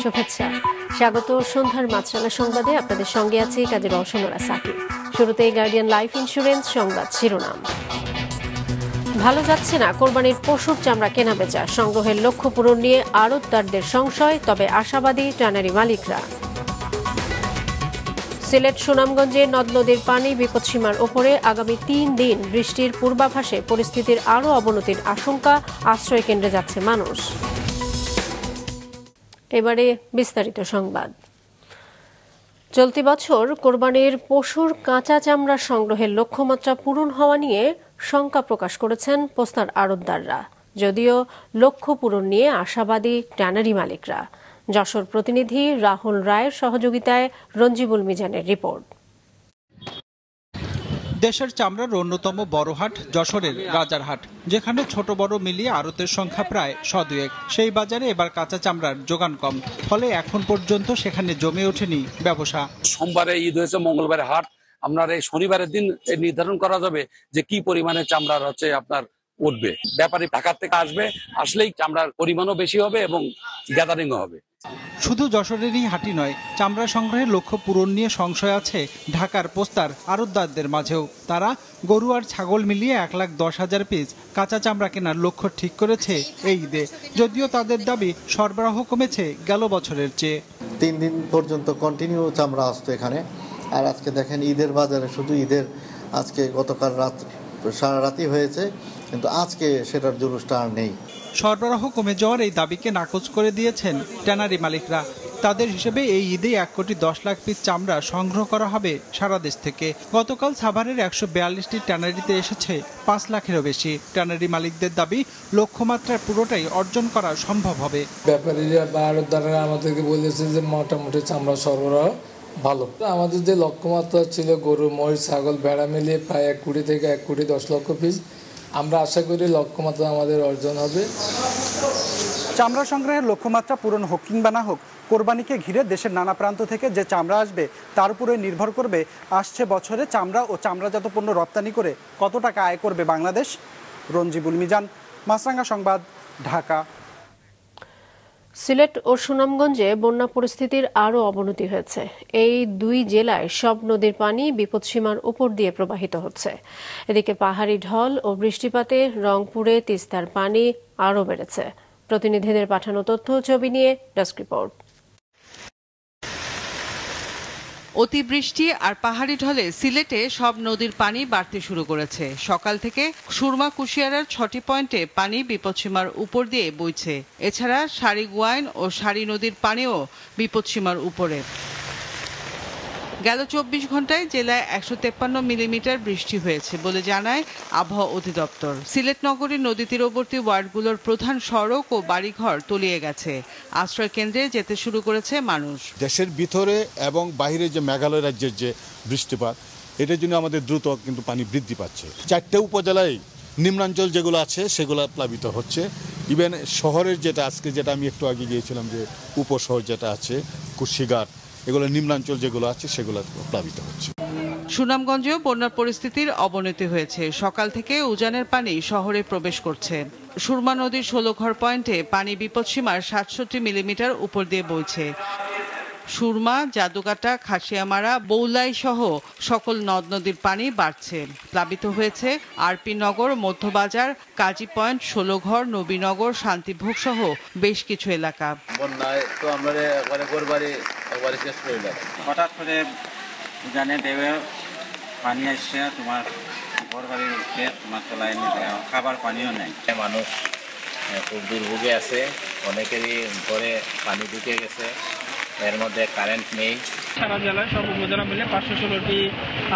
শুভেচ্ছা, স্বাগত সন্ধ্যার মাছরাঙা সংবাদে। আপনাদের সঙ্গে আছি কাজী রওশন সাকিব। শুরুতেই গার্ডিয়ান লাইফ ইন্স্যুরেন্স সংবাদ শিরোনাম। ভালো যাচ্ছে না কোরবানির পশুর চামড়া কেনাবেচা, সংগ্রহের লক্ষ্য পূরণ নিয়ে আড়তদারদের সংশয়, তবে আশাবাদী ট্যানারি মালিকরা। সিলেট সুনামগঞ্জে নদ নদীর পানি বিপদসীমার ওপরে, আগামী 3 দিন বৃষ্টির পূর্বাভাসে পরিস্থিতির আরও অবনতির আশঙ্কা, আশ্রয় কেন্দ্রে যাচ্ছে মানুষ। এবারে বিস্তারিত সংবাদ। চলতি বছর কোরবানির পশুর কাঁচা চামড়া সংগ্রহের লক্ষ্যমাত্রা পূরণ হওয়া নিয়ে শঙ্কা প্রকাশ করেছেন পোস্তার আড়তদাররা, যদিও লক্ষ্য পূরণ নিয়ে আশাবাদী ট্যানারি মালিকরা। যশোর প্রতিনিধি রাহুল রায়ের সহযোগিতায় রঞ্জিবুল মিজানের রিপোর্ট। দেশের চামড়ার অন্যতম বড় হাট যশোরের রাজারহাট, যেখানে ছোট বড় মিলিয়ে আড়তের সংখ্যা প্রায় 100-2। সেই বাজারে এবার কাঁচা চামড়ার যোগান কম, ফলে এখন পর্যন্ত সেখানে জমে ওঠেনি ব্যবসা। সোমবারে ঈদ হয়েছে, মঙ্গলবারে হাট, আপনার এই শনিবারের দিন নির্ধারণ করা যাবে যে কি পরিমাণে চামড়ার আপনার উঠবে। ব্যাপারী ঢাকা থেকে আসলেই চামড়ার পরিমাণও বেশি হবে এবং গ্যাদারিংও হবে। শুধু যশোরেরই হাটই নয়, চামড়া সংগ্রহের লক্ষ্য পূরণ নিয়ে সংশয় আছে ঢাকার পোস্তার আড়তদারদের মাঝেও। তারা গরু আর ছাগল মিলিয়ে 1,10,000 পিস কাঁচা চামড়া কেনার লক্ষ্য ঠিক করেছে এই ঈদে, যদিও তাদের দাবি সরবরাহ কমেছে গেল বছরের চেয়ে। 3 দিন পর্যন্ত কন্টিনিউ চামড়া আসতো এখানে, আর আজকে দেখেন ঈদের বাজারে শুধু ঈদের আজকে গতকাল সারা রাতই হয়েছে, কিন্তু আজকে সেটার জুলুসটা আর নেই। সরবরাহ কমে যাওয়ার এই দাবিকে নাকচ করে দিয়েছেন ট্যানারি মালিকরা। তাদের হিসেবে এই ঈদে 1,10,00,000 পিস চামড়া সংগ্রহ করা হবে সারা দেশ থেকে। গতকাল সাভারের 142টি ট্যানারিতে এসেছে 5 লাখেরও বেশি। ট্যানারি মালিকদের দাবি লক্ষ্যমাত্রার পুরোটাই অর্জন করা সম্ভব হবে। ব্যাপারীরা বা আড়তদাররা আমাদেরকে বলেছে যে মোটামুটি চামড়া সরবরাহ ভালো। আমাদের যে লক্ষ্যমাত্রা ছিল গরু, মহিষ, ছাগল, ভেড়া মিলিয়ে প্রায় 1 কোটি থেকে 1,10,00,000 পিস, আমরা আশা করি লক্ষ্যমাত্রা আমাদের অর্জন হবে। চামড়া সংগ্রহের লক্ষ্যমাত্রা পূরণ হোক কিংবা না হোক, কোরবানিকে ঘিরে দেশের নানা প্রান্ত থেকে যে চামড়া আসবে তার উপরে নির্ভর করবে আসছে বছরে চামড়া ও চামড়াজাত পণ্য রপ্তানি করে কত টাকা আয় করবে বাংলাদেশ। রঞ্জিবুল মিজান, মাছরাঙা সংবাদ, ঢাকা। সিলেট ও সুনামগঞ্জে বন্যা পরিস্থিতির আরও অবনতি হয়েছে। এই 2 জেলায় সব নদীর পানি বিপদসীমার উপর দিয়ে প্রবাহিত হচ্ছে। এদিকে পাহাড়ি ঢল ও বৃষ্টিপাতে রংপুরে তিস্তার পানি আরও বেড়েছে। প্রতিনিধিদের পাঠানো তথ্য ছবি নিয়ে ডেস্ক রিপোর্ট। অতিবৃষ্টি আর পাহাড়ি ঢলে সিলেটে সব নদীর পানি বাড়তে শুরু করেছে। সকাল থেকে সুরমা কুশিয়ারার 6টি পয়েন্টে পানি বিপদসীমার উপর দিয়ে বইছে। এছাড়া সারিগুয়াইন ও সারি নদীর পানিও বিপদসীমার উপরে। গেল 24 ঘন্টায় জেলায় 153 মিলিমিটার বৃষ্টি হয়েছে বলে জানায় আবহাওয়া অধিদপ্তর। সিলেট নগরীর নদী তীরবর্তী ওয়ার্ডগুলোর প্রধান সড়ক ও বাড়িঘর তলিয়ে গেছে। আশ্রয় কেন্দ্রে যেতে শুরু করেছে মানুষ। দেশের ভিতরে এবং বাইরে যে মেঘালয় রাজ্যের যে বৃষ্টিপাত, এটার জন্য আমাদের দ্রুত কিন্তু পানি বৃদ্ধি পাচ্ছে। 4টে উপজেলায় নিম্নাঞ্চল যেগুলো আছে সেগুলো প্লাবিত হচ্ছে। ইভেন শহরের যেটা আমি একটু আগে গিয়েছিলাম, যে উপশহর যেটা আছে কুশিঘাট, এগুলো নিম্নাঞ্চল যেগুলো আছে সেগুলো প্লাবিত হচ্ছে। সুনামগঞ্জেও বন্যার পরিস্থিতির অবনতি হয়েছে। সকাল থেকে উজানের পানি শহরে প্রবেশ করছে। সুরমা নদীর 16 ঘর পয়েন্টে পানি বিপদসীমার 67 মিলিমিটার উপর দিয়ে বইছে। সুরমা, জাদুকাটা, খাসিয়ামারা, বৌলাই সহ সকল নদ নদীর পানি বাড়ছে। প্লাবিত হয়েছে আরপি নগর, মধ্যবাজার, কাজী পয়েন্ট, 16 ঘর, নবীনগর, শান্তিভোগ সহ বেশ কিছু এলাকা। বন্যায় তো আমরা একবারে শেষ করে দিলাম। হঠাৎ করে জানে দেবে পানি আসছে, তোমার ঘর বাড়ি উঠছে, তোমার চলাই খাবার পানিও নেই। মানুষ খুব দুর্ভোগে আছে, অনেকেরই ঘরে পানি ঢুকে গেছে, এর মধ্যে কারেন্ট নেই। সারা জেলায় সব উপজেলা মিলে 516টি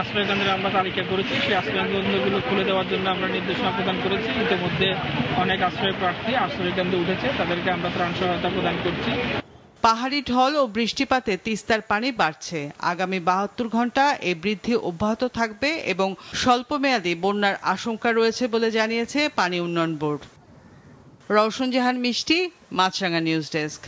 আশ্রয় কেন্দ্রে আমরা তালিকা করেছি। সেই আশ্রয় কেন্দ্রগুলো খুলে দেওয়ার জন্য আমরা নির্দেশনা প্রদান করেছি। ইতিমধ্যে অনেক আশ্রয় প্রার্থী আশ্রয় কেন্দ্রে উঠেছে, তাদেরকে আমরা ত্রাণ সহায়তা প্রদান করছি। পাহাড়ি ঢল ও বৃষ্টিপাতে তিস্তার পানি বাড়ছে। আগামী 72 ঘন্টা এই বৃদ্ধি অব্যাহত থাকবে এবং স্বল্পমেয়াদী বন্যার আশঙ্কা রয়েছে বলে জানিয়েছে পানি উন্নয়ন বোর্ড। রওশন জাহান মিষ্টি, মাছরাঙা নিউজ ডেস্ক।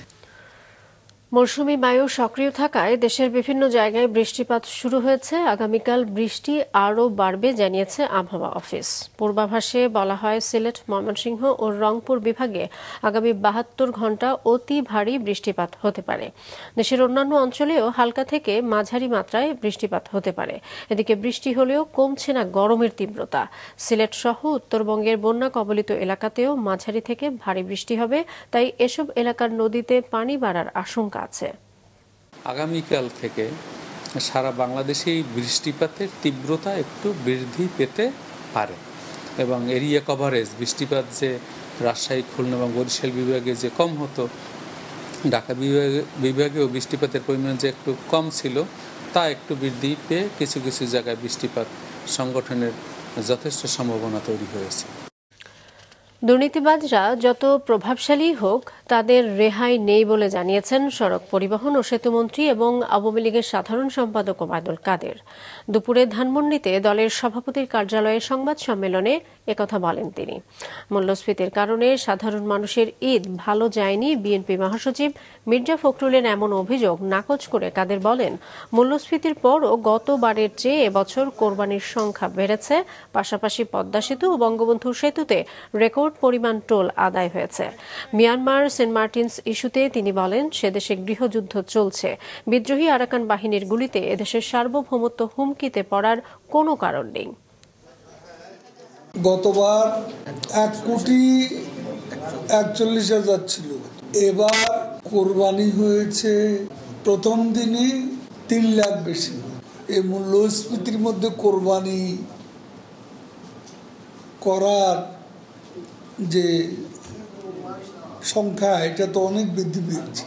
মৌসুমী বায়ু সক্রিয় থাকায় দেশের বিভিন্ন জায়গায় বৃষ্টিপাত শুরু হয়েছে। আগামীকাল বৃষ্টি আরও বাড়বে জানিয়েছে আবহাওয়া অফিস। পূর্বাভাসে বলা হয়, সিলেট, ময়মনসিংহ ও রংপুর বিভাগে আগামী 72 ঘন্টা অতি ভারী বৃষ্টিপাত হতে পারে। দেশের অন্যান্য অঞ্চলেও হালকা থেকে মাঝারি মাত্রায় বৃষ্টিপাত হতে পারে। এদিকে বৃষ্টি হলেও কমছে না গরমের তীব্রতা। সিলেট সহ উত্তরবঙ্গের বন্যা কবলিত এলাকাতেও মাঝারি থেকে ভারী বৃষ্টি হবে, তাই এসব এলাকার নদীতে পানি বাড়ার আশঙ্কা আছে। আগামীকাল থেকে সারা বাংলাদেশেই বৃষ্টিপাতের তীব্রতা একটু বৃদ্ধি পেতে পারে এবং এরিয়া কভারেজ বৃষ্টিপাত যে রাজশাহী, খুলনা এবং বরিশাল বিভাগে যে কম হতো, ঢাকা বিভাগেও বৃষ্টিপাতের পরিমাণ যে একটু কম ছিল তা একটু বৃদ্ধি পেয়ে কিছু কিছু জায়গায় বৃষ্টিপাত সংগঠনের যথেষ্ট সম্ভাবনা তৈরি হয়েছে। দুর্নীতিবাজরা যত প্রভাবশালী হোক, তাদের রেহাই নেই বলে জানিয়েছেন সড়ক পরিবহন ও সেতুমন্ত্রী এবং আওয়ামী লীগের সাধারণ সম্পাদক ওবায়দুল কাদের। দুপুরে ধানমন্ডিতে দলের সভাপতির কার্যালয়ে সংবাদ সম্মেলনে একথা বলেন তিনি। মূল্যস্ফীতির কারণে সাধারণ মানুষের ঈদ ভালো যায়নি বিএনপি মহাসচিব মির্জা ফখরুলের এমন অভিযোগ নাকচ করে কাদের বলেন, মূল্যস্ফীতির পরও গতবারের চেয়ে এবছর কোরবানির সংখ্যা বেড়েছে। পাশাপাশি পদ্মা সেতু ও বঙ্গবন্ধু সেতুতে রেকর্ড পরিমাণ টোল আদায় হয়েছে। মিয়ানমার সেন্ট মার্টিনস ইস্যুতে তিনি বলেন, সেদেশে গৃহযুদ্ধ চলছে। বিদ্রোহী আরাকান বাহিনীর গুলিতে এদেশের সার্বভৌমত্ব হুমকিতে পড়ার কোনো কারণ নেই। গতবার 1,41,000 ছিল, এবার কোরবানি হয়েছে প্রথম দিনই 3 লাখ বেশি। এই মূল্যস্ফীতির মধ্যে কোরবানি করার যে সংখ্যা, এটা তো অনেক বৃদ্ধি পেয়েছে।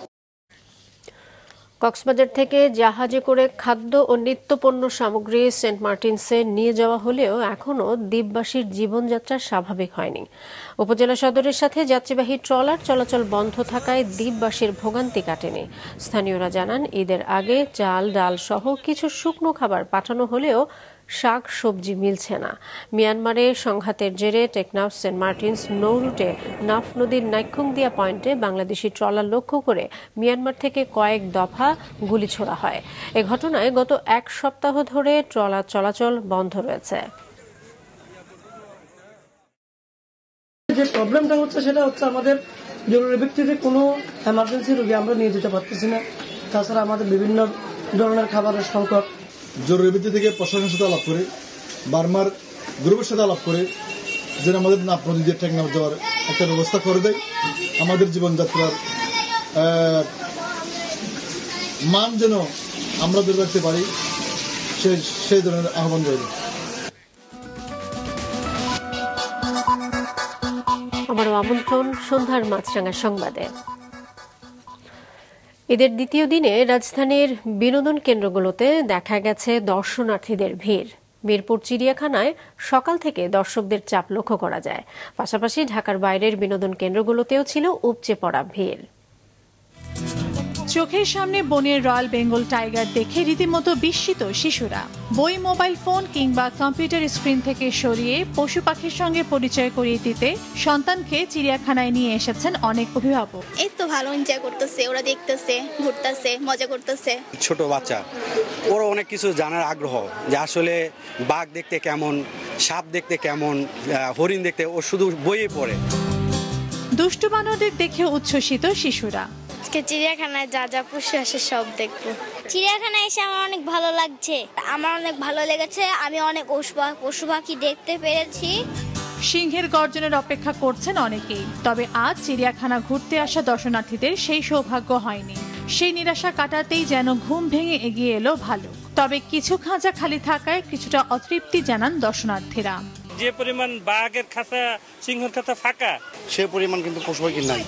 কক্সবাজার থেকে জাহাজে করে খাদ্য ও নিত্যপণ্য সামগ্রী সেন্ট মার্টিনসে নিয়ে যাওয়া হলেও এখনও দ্বীপবাসীর জীবনযাত্রা স্বাভাবিক হয়নি। উপজেলা সদরের সাথে যাত্রীবাহী ট্রলার চলাচল বন্ধ থাকায় দ্বীপবাসীর ভোগান্তি কাটেনি। স্থানীয়রা জানান, ঈদের আগে চাল, ডাল সহ কিছু শুকনো খাবার পাঠানো হলেও শাক সবজি মিলছে না। মিয়ানমারে সংঘাতের জেরে টেকনাফ সেন্ট মার্টিনস নৌরুটে নাফ নদীর নাইক্ষুংদিয়া পয়েন্টে বাংলাদেশি ট্রলার লক্ষ্য করে মিয়ানমার থেকে কয়েক দফা গুলি ছোড়া হয়। এ ঘটনায় গত 1 সপ্তাহ ধরে ট্রলার চলাচল বন্ধ রয়েছে। যে প্রবলেমটা হচ্ছে সেটা হচ্ছে আমাদের জরুরি ভিত্তিতে কোনো এমার্জেন্সি রোগী আমরা নিয়ে যেতে পারতেছি না। তাছাড়া আমাদের বিভিন্ন ধরনের খাবারের সংকট। জরুরি ভিত্তি থেকে প্রশাসনের সাথে আলাপ করে, বার্মার গ্রুপের সাথে আলাপ করে যেন আমাদের নাফ নদী দিয়ে টেকনাফ যাওয়ার একটা ব্যবস্থা করে দেয়। আমাদের জীবনযাত্রার মান যেন আমরা ধরে রাখতে পারি, সেই ধরনের আহ্বান রইল। আমারও আমন্ত্রণ সন্ধ্যার মাছরাঙা সংবাদে। ঈদের দ্বিতীয় দিনে রাজধানীর বিনোদন কেন্দ্রগুলোতে দেখা গেছে দর্শনার্থীদের ভিড়। মিরপুর চিড়িয়াখানায় সকাল থেকে দর্শকদের চাপ লক্ষ্য করা যায়। পাশাপাশি ঢাকার বাইরের বিনোদন কেন্দ্রগুলোতেও ছিল উপচে পড়া ভিড়। চোখের সামনে বনের রয়্যাল বেঙ্গল টাইগার দেখে রীতিমতো বিস্মিত শিশুরা। বই, মোবাইল ফোন কিংবা কম্পিউটার স্ক্রিন থেকে সরিয়ে পশু পাখির সঙ্গে পরিচয় করিয়ে দিতে সন্তানকে চিড়িয়াখানায় নিয়ে এসেছেন অনেক অভিভাবক। এই তো ভালো এনজয় করতেছে, ওরা দেখতেছে, ঘুরতেছে, মজা করতেছে। ছোট বাচ্চা, ওরা অনেক কিছু জানার আগ্রহ, যে আসলে বাঘ দেখতে কেমন, সাপ দেখতে কেমন, হরিণ দেখতে, ও শুধু বইয়ে পড়ে। দুষ্টু বানরদের দেখে উচ্ছ্বসিত শিশুরা। চিড়িয়াখানায় যা যা পশু আসে সব দেখবো। চিড়িয়াখানায় এসে আমার অনেক ভালো লাগছে, আমার অনেক ভালো লেগেছে। আমি অনেক পশু পাখি দেখতে পেরেছি। সিংহের গর্জনের অপেক্ষা করছেন অনেকেই, তবে আজ চিড়িয়াখানা ঘুরতে আসা দর্শনার্থীদের সেই সৌভাগ্য হয়নি। সেই নিরাশা কাটাতেই যেন ঘুম ভেঙে এগিয়ে এলো ভালুক। তবে কিছু খাঁচা খালি থাকায় কিছুটা অতৃপ্তি জানান দর্শনার্থীরা। যে পরিমাণ বাঘের খাঁচা, সিংহের খাঁচা ফাঁকা, সে পরিমাণ কিন্তু পশু পাখি নাই।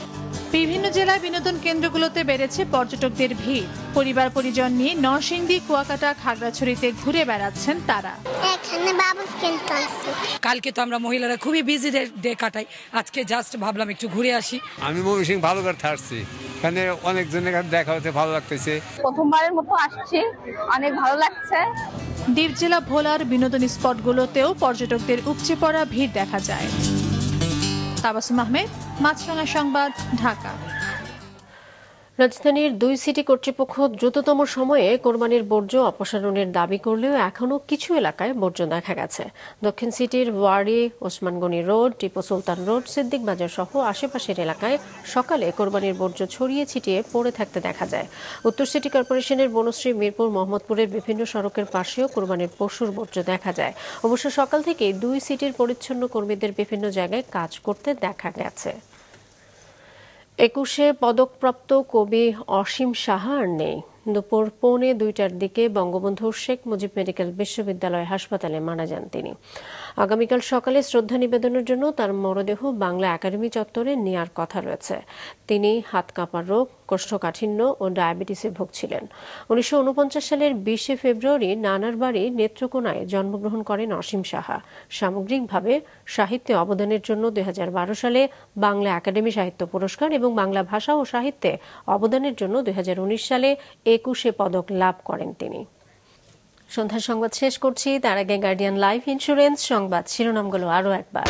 বিভিন্ন জেলায় বিনোদন কেন্দ্রগুলোতে বেড়েছে পর্যটকদের ভিড়। পরিবার পরিজন নিয়ে নরসিংদী, কুয়াকাটা, খাগড়াছড়িতে ঘুরে বেড়াচ্ছেন তারা। কালকে তো আমরা মহিলারা খুবই বিজি ডে কাটাই, আজকে জাস্ট ভাবলাম একটু ঘুরে আসি। আমি ময়মনসিংহ ভালো করতে আসছি, এখানে অনেকজনের কাছে দেখা হতে ভালো লাগতেছে। প্রথমবারের মতো আসছি, অনেক ভালো লাগছে। দ্বীপ জেলা ভোলার বিনোদন স্পটগুলোতেও পর্যটকদের উপচে পড়া ভিড় দেখা যায়। তাবাসসুম আহমেদ, মাছরাঙা সংবাদ, ঢাকা। রাজধানীর 2 সিটি কর্তৃপক্ষ দ্রুততম সময়ে কোরবানির বর্জ্য অপসারণের দাবি করলেও এখনও কিছু এলাকায় বর্জ্য দেখা গেছে। দক্ষিণ সিটির ওয়ারি, ওসমানগনি রোড, টিপু সুলতান রোড, সিদ্দিক বাজার সহ আশেপাশের এলাকায় সকালে কোরবানির বর্জ্য ছড়িয়ে ছিটিয়ে পড়ে থাকতে দেখা যায়। উত্তর সিটি কর্পোরেশনের বনশ্রী, মিরপুর, মোহাম্মদপুরের বিভিন্ন সড়কের পাশেও কোরবানির পশুর বর্জ্য দেখা যায়। অবশ্য সকাল থেকেই 2 সিটির পরিচ্ছন্ন কর্মীদের বিভিন্ন জায়গায় কাজ করতে দেখা গেছে। 21 পদকপ্রাপ্ত কবি অসীম সাহা আর নেই। দুপুর 1:45টার দিকে বঙ্গবন্ধু শেখ মুজিব মেডিকেল বিশ্ববিদ্যালয় হাসপাতালে মারা যান তিনি। আগামীকাল সকালে শ্রদ্ধা নিবেদনের জন্য তার মরদেহ বাংলা একাডেমি চত্বরে নেয়ার কথা রয়েছে। তিনি হাত কাঁপার রোগ, কোষ্ঠকাঠিন্য ও ডায়াবেটিসে ভুগছিলেন। 1949 সালের 20 ফেব্রুয়ারি নানার বাড়ি নেত্রকোনায় জন্মগ্রহণ করেন অসীম সাহা। সামগ্রিকভাবে সাহিত্যে অবদানের জন্য 2012 সালে বাংলা একাডেমি সাহিত্য পুরস্কার এবং বাংলা ভাষা ও সাহিত্যে অবদানের জন্য 2019 সালে 21 পদক লাভ করেন তিনি। সন্ধ্যার সংবাদ শেষ করছি, তার আগে গার্ডিয়ান লাইফ ইন্স্যুরেন্স সংবাদ শিরোনামগুলো আরও একবার।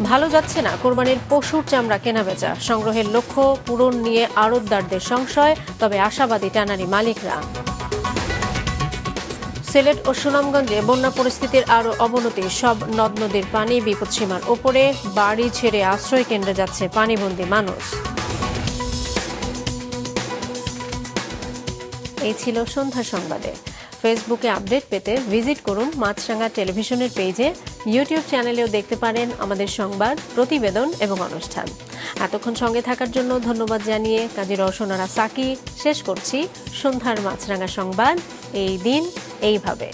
ভালো যাচ্ছে না কোরবানির পশুর চামড়া কেনাবেচা, সংগ্রহের লক্ষ্য পূরণ নিয়ে আড়তদারদের সংশয়, তবে আশাবাদী ট্যানারি মালিকরা। সিলেট ও সুনামগঞ্জে বন্যা পরিস্থিতির আরও অবনতি, সব নদ নদীর পানি বিপদসীমার ওপরে, বাড়ি ছেড়ে আশ্রয় কেন্দ্রে যাচ্ছে পানিবন্দী মানুষ। এই ছিল সন্ধ্যা সংবাদে। ফেসবুকে আপডেট পেতে ভিজিট করুন মাছরাঙা টেলিভিশনের পেজে। ইউটিউব চ্যানেলেও দেখতে পারেন আমাদের সংবাদ, প্রতিবেদন এবং অনুষ্ঠান। এতক্ষণ সঙ্গে থাকার জন্য ধন্যবাদ জানিয়ে কাজী রওশনারা সাকি শেষ করছি সন্ধ্যার মাছরাঙা সংবাদ। এই দিন এইভাবে।